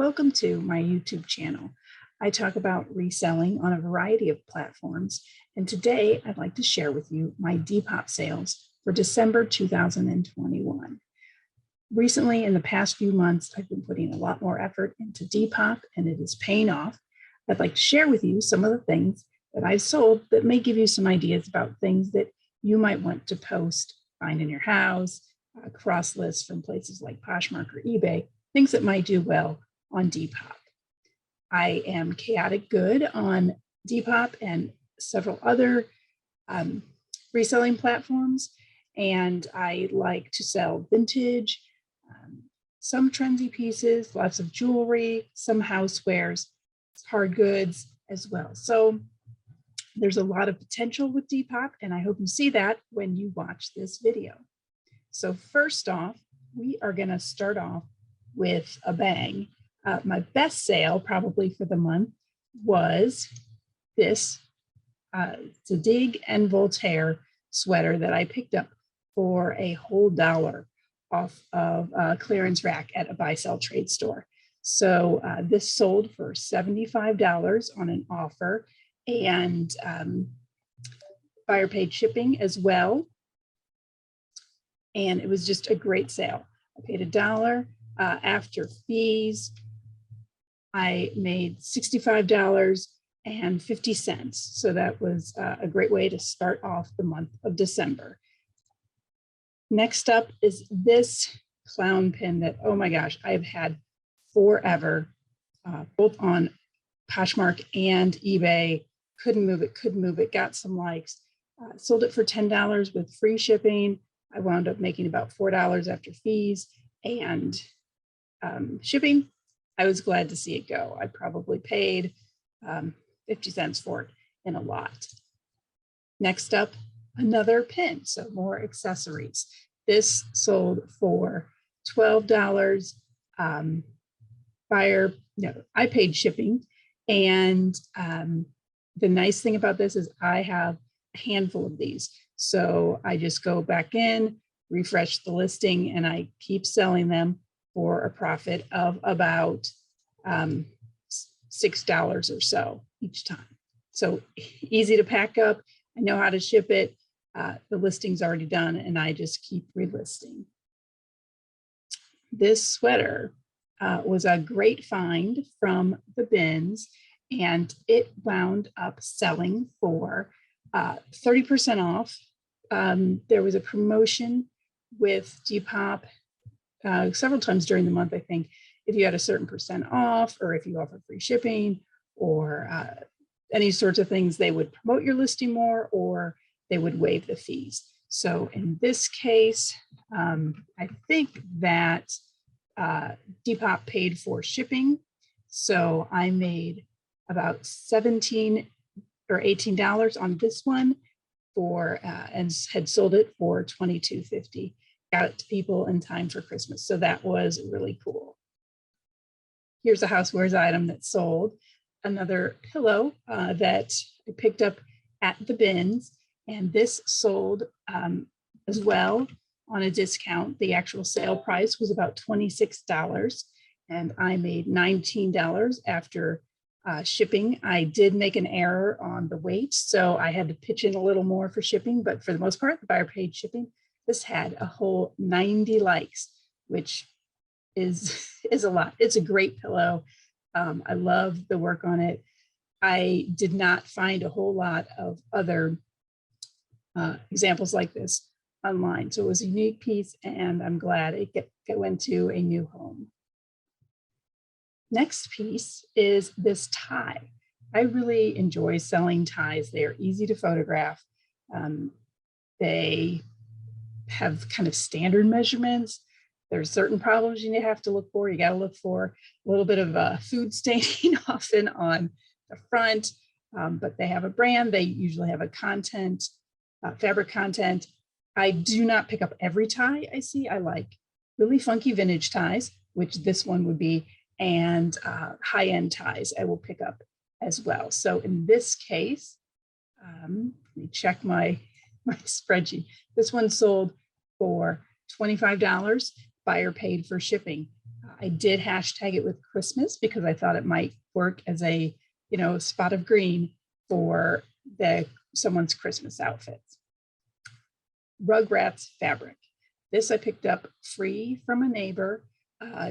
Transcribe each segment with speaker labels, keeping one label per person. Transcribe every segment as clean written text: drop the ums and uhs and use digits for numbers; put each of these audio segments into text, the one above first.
Speaker 1: Welcome to my YouTube channel. I talk about reselling on a variety of platforms, and today I'd like to share with you my Depop sales for December 2021. Recently, in the past few months, I've been putting a lot more effort into Depop, and it is paying off. I'd like to share with you some of the things that I've sold that may give you some ideas about things that you might want to post, find in your house, cross lists from places like Poshmark or eBay, things that might do well on Depop. I am chaotic good on Depop and several other reselling platforms, and I like to sell vintage, some trendy pieces, lots of jewelry, some housewares, hard goods as well. So there's a lot of potential with Depop, and I hope you see that when you watch this video. So first off, we are going to start off with a bang. My best sale probably for the month was this Zadig and Voltaire sweater that I picked up for a whole $1 off of a clearance rack at a buy sell trade store. So this sold for $75 on an offer, and buyer paid shipping as well. And it was just a great sale. I paid $1 after fees. I made $65.50. So that was a great way to start off the month of December. Next up is this clown pin that, oh my gosh, I've had forever, both on Poshmark and eBay. Couldn't move it, got some likes. Sold it for $10 with free shipping. I wound up making about $4 after fees and shipping. I was glad to see it go. I probably paid 50 cents for it in a lot. Next up, another pin, so more accessories. This sold for $12. I paid shipping, and the nice thing about this is I have a handful of these. So I just go back in, refresh the listing, and I keep selling them for a profit of about $6 or so each time. So easy to pack up. I know how to ship it. The listing's already done, and I just keep relisting. This sweater was a great find from the bins, and it wound up selling for 30% off. There was a promotion with Depop several times during the month, I think, if you had a certain percent off, or if you offer free shipping, or any sorts of things, they would promote your listing more, or they would waive the fees. So in this case, I think that Depop paid for shipping. So I made about $17 or $18 on this one and had sold it for $22.50. Got it to people in time for Christmas. So that was really cool. Here's a housewares item that sold. Another pillow that I picked up at the bins, and this sold as well on a discount. The actual sale price was about $26, and I made $19 after shipping. I did make an error on the weight, so I had to pitch in a little more for shipping, but for the most part, the buyer paid shipping. This had a whole 90 likes, which is a lot. It's a great pillow. I love the work on it. I did not find a whole lot of other examples like this online. So it was a unique piece, and I'm glad it went to a new home. Next piece is this tie. I really enjoy selling ties. They are easy to photograph. They have kind of standard measurements. There's certain problems you have to look for. You got to look for a little bit of food staining often on the front, but they have a brand. They usually have a fabric content. I do not pick up every tie I see. I like really funky vintage ties, which this one would be, and high-end ties I will pick up as well. So in this case, let me check my spreadsheet. This one sold for $25. Buyer paid for shipping. I did hashtag it with Christmas because I thought it might work as a, spot of green for someone's Christmas outfits. Rugrats fabric. This I picked up free from a neighbor.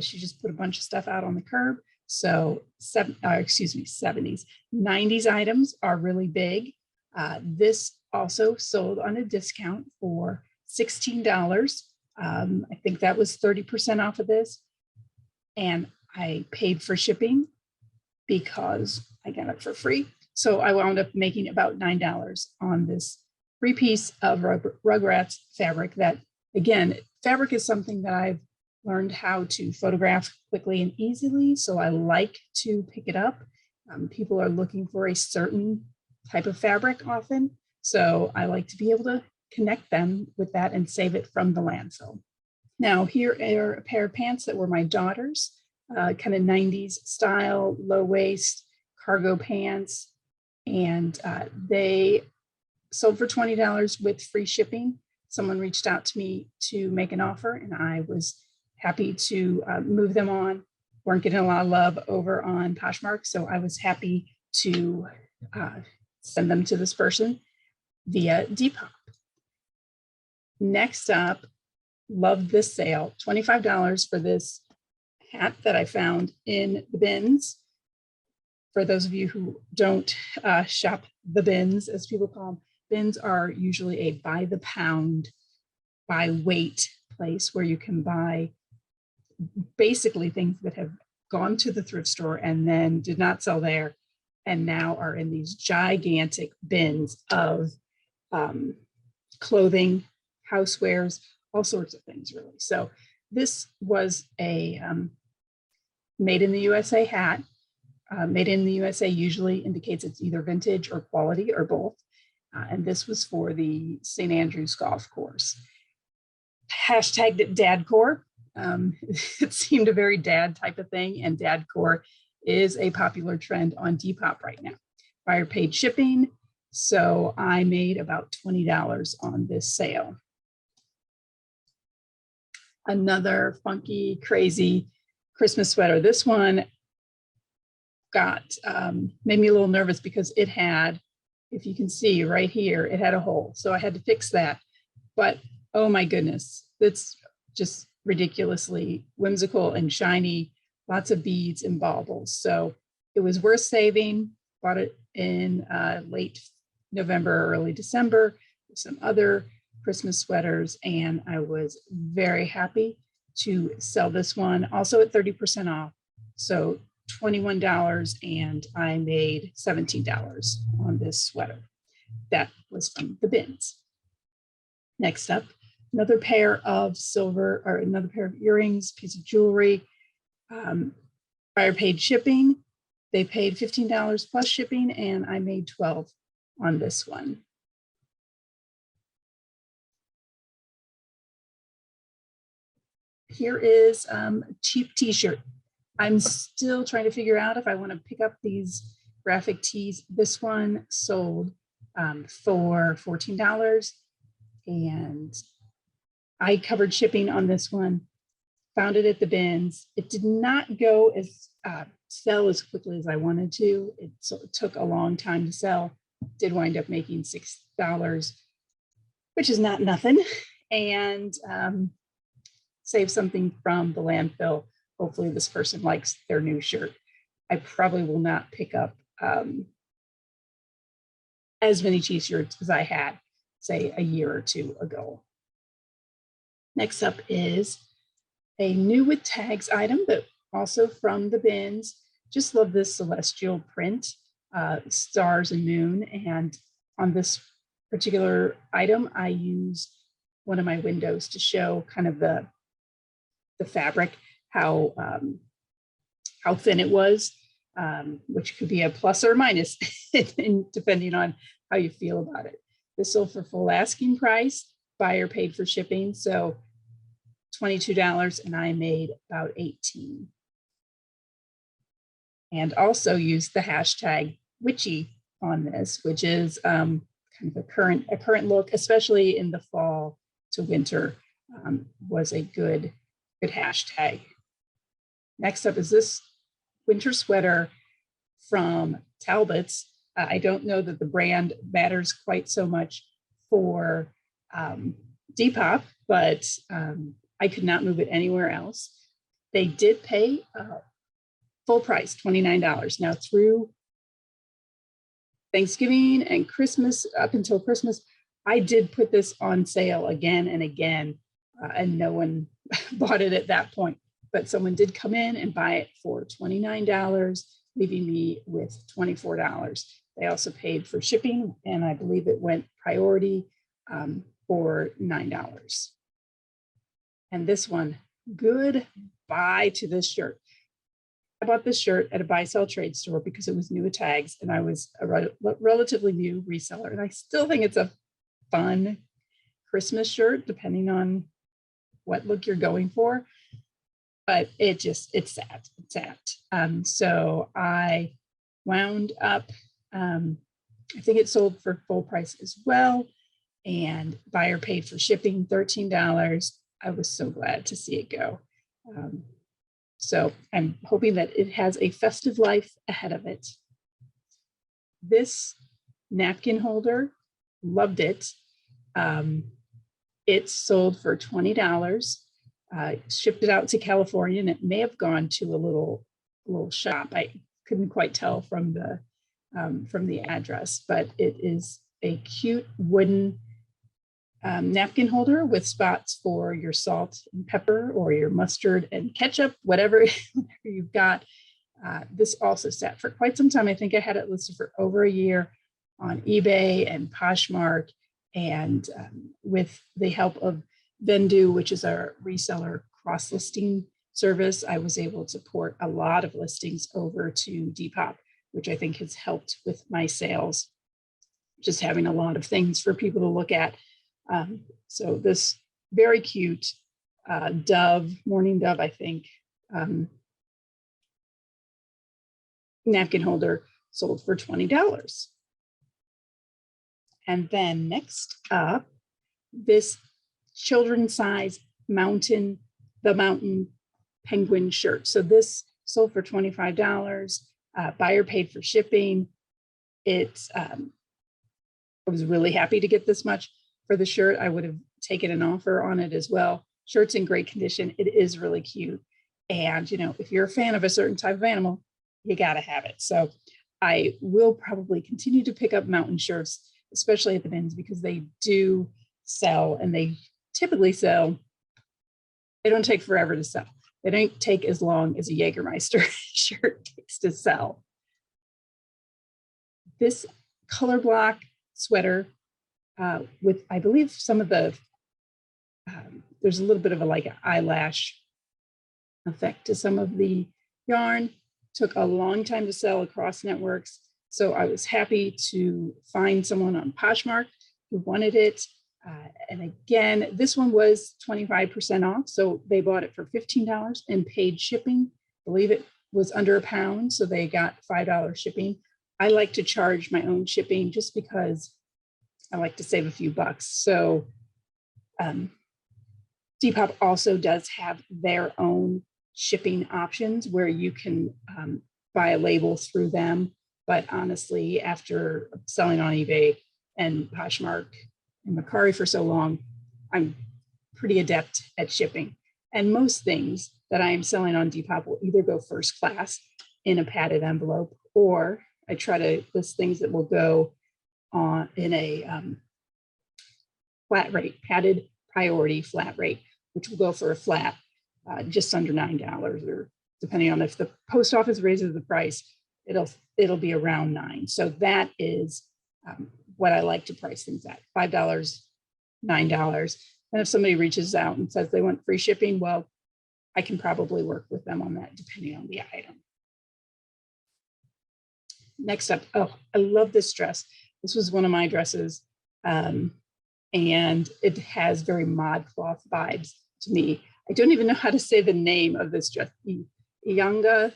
Speaker 1: She just put a bunch of stuff out on the curb. So 70s, 90s items are really big. This also sold on a discount for $16. I think that was 30% off of this. And I paid for shipping because I got it for free. So I wound up making about $9 on this free piece of Rugrats fabric that, again, fabric is something that I've learned how to photograph quickly and easily. So I like to pick it up. People are looking for a certain type of fabric often. So I like to be able to connect them with that and save it from the landfill. Now, here are a pair of pants that were my daughter's, kind of 90s style, low waist, cargo pants. And they sold for $20 with free shipping. Someone reached out to me to make an offer, and I was happy to move them on. Weren't getting a lot of love over on Poshmark, so I was happy to send them to this person via Depop. Next up, love this sale, $25 for this hat that I found in the bins. For those of you who don't shop the bins, as people call them, bins are usually a by the pound, by weight place where you can buy basically things that have gone to the thrift store and then did not sell there and now are in these gigantic bins of clothing, housewares, all sorts of things, really. So this was a made in the USA hat. Made in the USA usually indicates it's either vintage or quality or both. And this was for the St. Andrews golf course. Hashtagged it dadcore. It seemed a very dad type of thing, and dadcore is a popular trend on Depop right now. Buyer paid shipping, so I made about $20 on this sale. Another funky, crazy Christmas sweater. This one made me a little nervous because it had, if you can see right here, it had a hole. So I had to fix that. But oh my goodness, it's just ridiculously whimsical and shiny, lots of beads and baubles. So it was worth saving. Bought it in late November, early December, with some other Christmas sweaters. And I was very happy to sell this one also at 30% off. So $21, and I made $17 on this sweater. That was from the bins. Next up, another pair of another pair of earrings, piece of jewelry. Buyer paid shipping. They paid $15 plus shipping, and I made $12 on this one. Here is a cheap t-shirt. I'm still trying to figure out if I want to pick up these graphic tees. This one sold for $14, and I covered shipping on this one, found it at the bins. It did not go sell as quickly as I wanted to. It took a long time to sell. Did wind up making $6, which is not nothing, and save something from the landfill. Hopefully this person likes their new shirt. I probably will not pick up as many t-shirts as I had, say, a year or two ago. Next up is a new with tags item, but also from the bins. Just love this celestial print, stars and moon. And on this particular item, I used one of my windows to show kind of the fabric, how thin it was, which could be a plus or minus depending on how you feel about it. This sold for full asking price. Buyer paid for shipping, so $22, and I made about $18. And also used the hashtag witchy on this, which is kind of a current look, especially in the fall to winter, was a good hashtag. Next up is this winter sweater from Talbot's. I don't know that the brand matters quite so much for Depop, but I could not move it anywhere else. They did pay full price, $29. Now through Thanksgiving and Christmas, up until Christmas, I did put this on sale again and again, and no one bought it at that point. But someone did come in and buy it for $29, leaving me with $24. They also paid for shipping, and I believe it went priority for $9. And this one, goodbye to this shirt. I bought this shirt at a buy sell trade store because it was new at tags, and I was a relatively new reseller. And I still think it's a fun Christmas shirt, depending on what look you're going for. But it's sad. So I wound up, I think it sold for full price as well. And buyer paid for shipping $13. I was so glad to see it go. So I'm hoping that it has a festive life ahead of it. This napkin holder, loved it. It sold for $20. Shipped it out to California, and it may have gone to a little shop. I couldn't quite tell from the address, but it is a cute wooden napkin holder with spots for your salt and pepper or your mustard and ketchup, whatever you've got. This also sat for quite some time. I think I had it listed for over a year on eBay and Poshmark, and with the help of Vendu, which is our reseller cross-listing service, I was able to port a lot of listings over to Depop, which I think has helped with my sales, just having a lot of things for people to look at. So this very cute morning dove, I think, napkin holder sold for $20. And then next up, this children's size mountain penguin shirt. So this sold for $25. Buyer paid for shipping. I was really happy to get this much for the shirt. I would have taken an offer on it as well. Shirt's in great condition. It is really cute. And, if you're a fan of a certain type of animal, you got to have it. So I will probably continue to pick up mountain shirts, especially at the bins, because they do sell, and they typically sell. They don't take forever to sell. They don't take as long as a Jägermeister shirt takes to sell. This color block sweater with, I believe, some of the, there's a little bit of an eyelash effect to some of the yarn. Took a long time to sell across networks. So I was happy to find someone on Poshmark who wanted it. And again, this one was 25% off. So they bought it for $15 and paid shipping. I believe it was under a pound. So they got $5 shipping. I like to charge my own shipping just because I like to save a few bucks. So Depop also does have their own shipping options where you can buy a label through them. But honestly, after selling on eBay and Poshmark and Mercari for so long, I'm pretty adept at shipping. And most things that I am selling on Depop will either go first class in a padded envelope, or I try to list things that will go on in a flat rate, padded priority flat rate, which will go for a flat just under $9, or depending on if the post office raises the price, it'll be around $9. So that is what I like to price things at, $5, $9. And if somebody reaches out and says they want free shipping, well, I can probably work with them on that depending on the item. Next up, oh, I love this dress. This was one of my dresses, and it has very ModCloth vibes to me. I don't even know how to say the name of this dress. Ilyanga.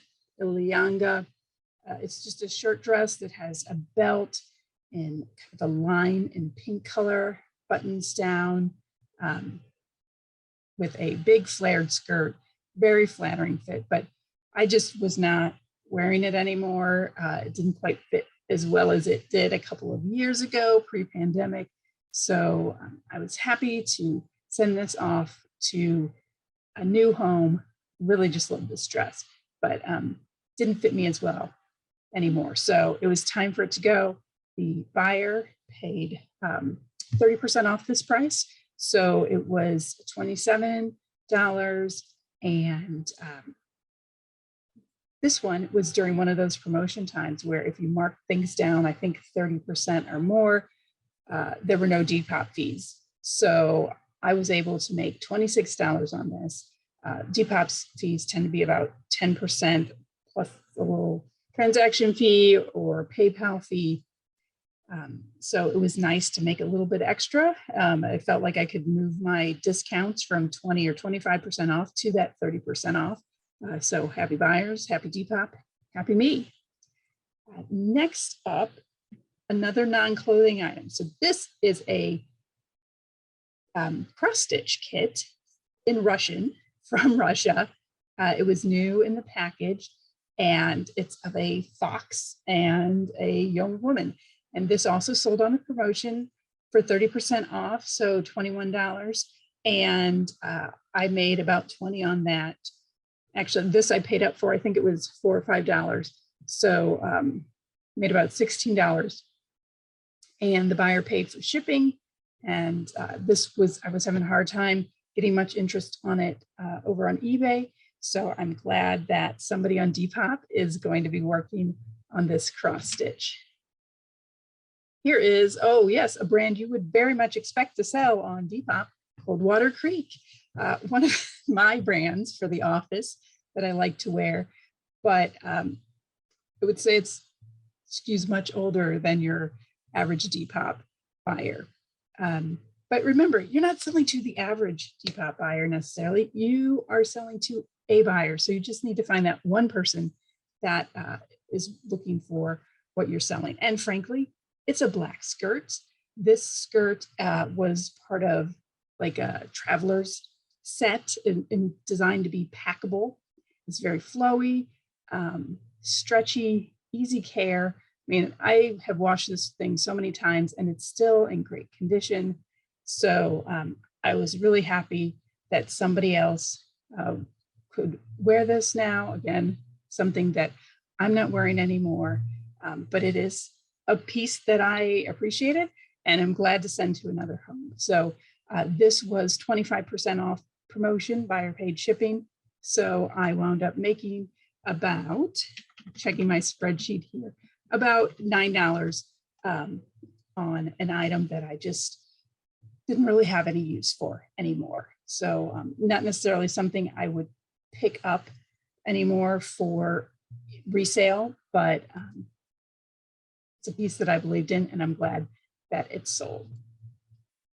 Speaker 1: It's just a shirt dress that has a belt and kind of a line in pink color, buttons down, with a big flared skirt, very flattering fit. But I just was not wearing it anymore. It didn't quite fit as well as it did a couple of years ago, pre-pandemic. So I was happy to send this off to a new home. Really just love this dress, but didn't fit me as well anymore. So it was time for it to go. The buyer paid 30% off this price. So it was $27. And this one was during one of those promotion times where if you mark things down, I think 30% or more, there were no Depop fees. So I was able to make $26 on this. Depop's fees tend to be about 10% plus a little transaction fee or PayPal fee. So it was nice to make a little bit extra. I felt like I could move my discounts from 20 or 25% off to that 30% off. So happy buyers, happy Depop, happy me. Next up, another non-clothing item. So this is a cross-stitch kit in Russian from Russia. It was new in the package, and it's of a fox and a young woman. And this also sold on a promotion for 30% off, so $21. And I made about 20 on that. Actually, this I paid up for, I think it was $4 or $5. So made about $16. And the buyer paid for shipping. And I was having a hard time getting much interest on it over on eBay. So I'm glad that somebody on Depop is going to be working on this cross stitch. Here is, oh yes, a brand you would very much expect to sell on Depop, Coldwater Creek. One of my brands for the office that I like to wear, but I would say it's skews much older than your average Depop buyer. But remember, you're not selling to the average Depop buyer necessarily. You are selling to a buyer. So you just need to find that one person that is looking for what you're selling. And frankly, it's a black skirt. This skirt was part of like a traveler's set and designed to be packable. It's very flowy, stretchy, easy care. I mean, I have washed this thing so many times and it's still in great condition. So I was really happy that somebody else could wear this now. Again, something that I'm not wearing anymore, but it is a piece that I appreciated and I'm glad to send to another home. So this was 25% off promotion, buyer paid shipping. So I wound up making about, checking my spreadsheet here, about $9 on an item that I just didn't really have any use for anymore. So not necessarily something I would pick up anymore for resale, but it's a piece that I believed in and I'm glad that it's sold.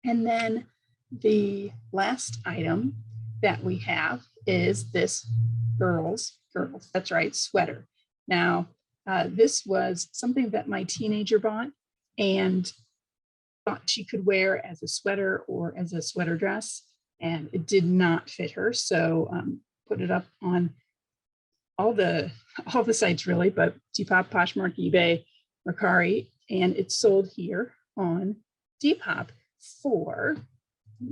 Speaker 1: And then the last item that we have is this girls, that's right, sweater. Now, this was something that my teenager bought and thought she could wear as a sweater or as a sweater dress, and it did not fit her. So put it up on all the sites really, but Depop, Poshmark, eBay, Mercari, and it's sold here on Depop for,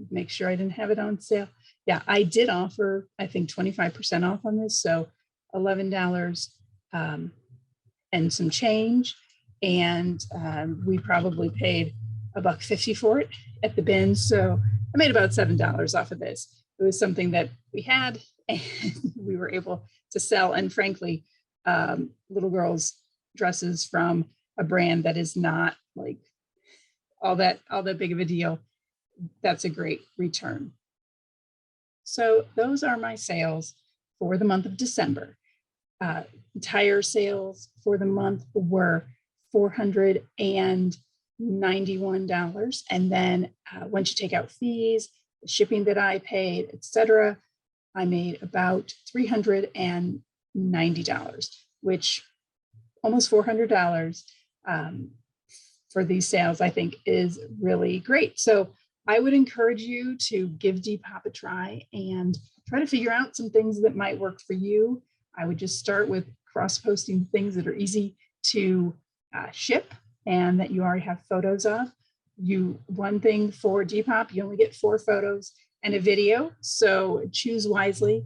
Speaker 1: make sure I didn't have it on sale. Yeah, I did offer, I think 25% off on this. So $11 and some change. And we probably paid $1.50 for it at the bin. So I made about $7 off of this. It was something that we had and we were able to sell. And frankly, little girls' dresses from a brand that is not like all that big of a deal, that's a great return. So those are my sales for the month of December. Entire sales for the month were $491. And then once you take out fees, the shipping that I paid, etc., I made about $390, which almost $400 for these sales, I think is really great. So I would encourage you to give Depop a try and try to figure out some things that might work for you. I would just start with cross-posting things that are easy to ship and that you already have photos of. One thing for Depop, you only get 4 photos and a video, so choose wisely.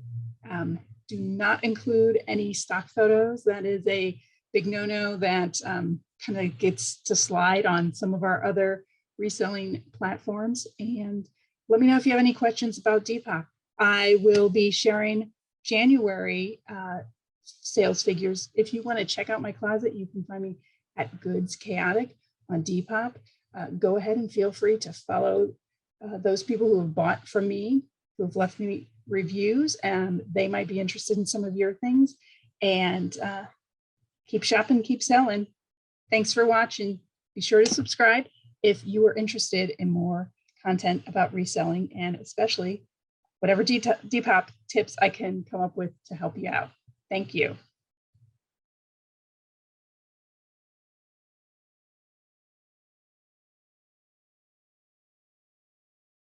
Speaker 1: Do not include any stock photos. That is a big no-no that kind of gets to slide on some of our other reselling platforms. And let me know if you have any questions about Depop. I will be sharing January sales figures. If you want to check out my closet, you can find me at Goods Chaotic on Depop. Go ahead and feel free to follow those people who have bought from me, who have left me reviews, and they might be interested in some of your things. And keep shopping, keep selling. Thanks for watching. Be sure to subscribe if you are interested in more content about reselling, and especially whatever Depop tips I can come up with to help you out. Thank you.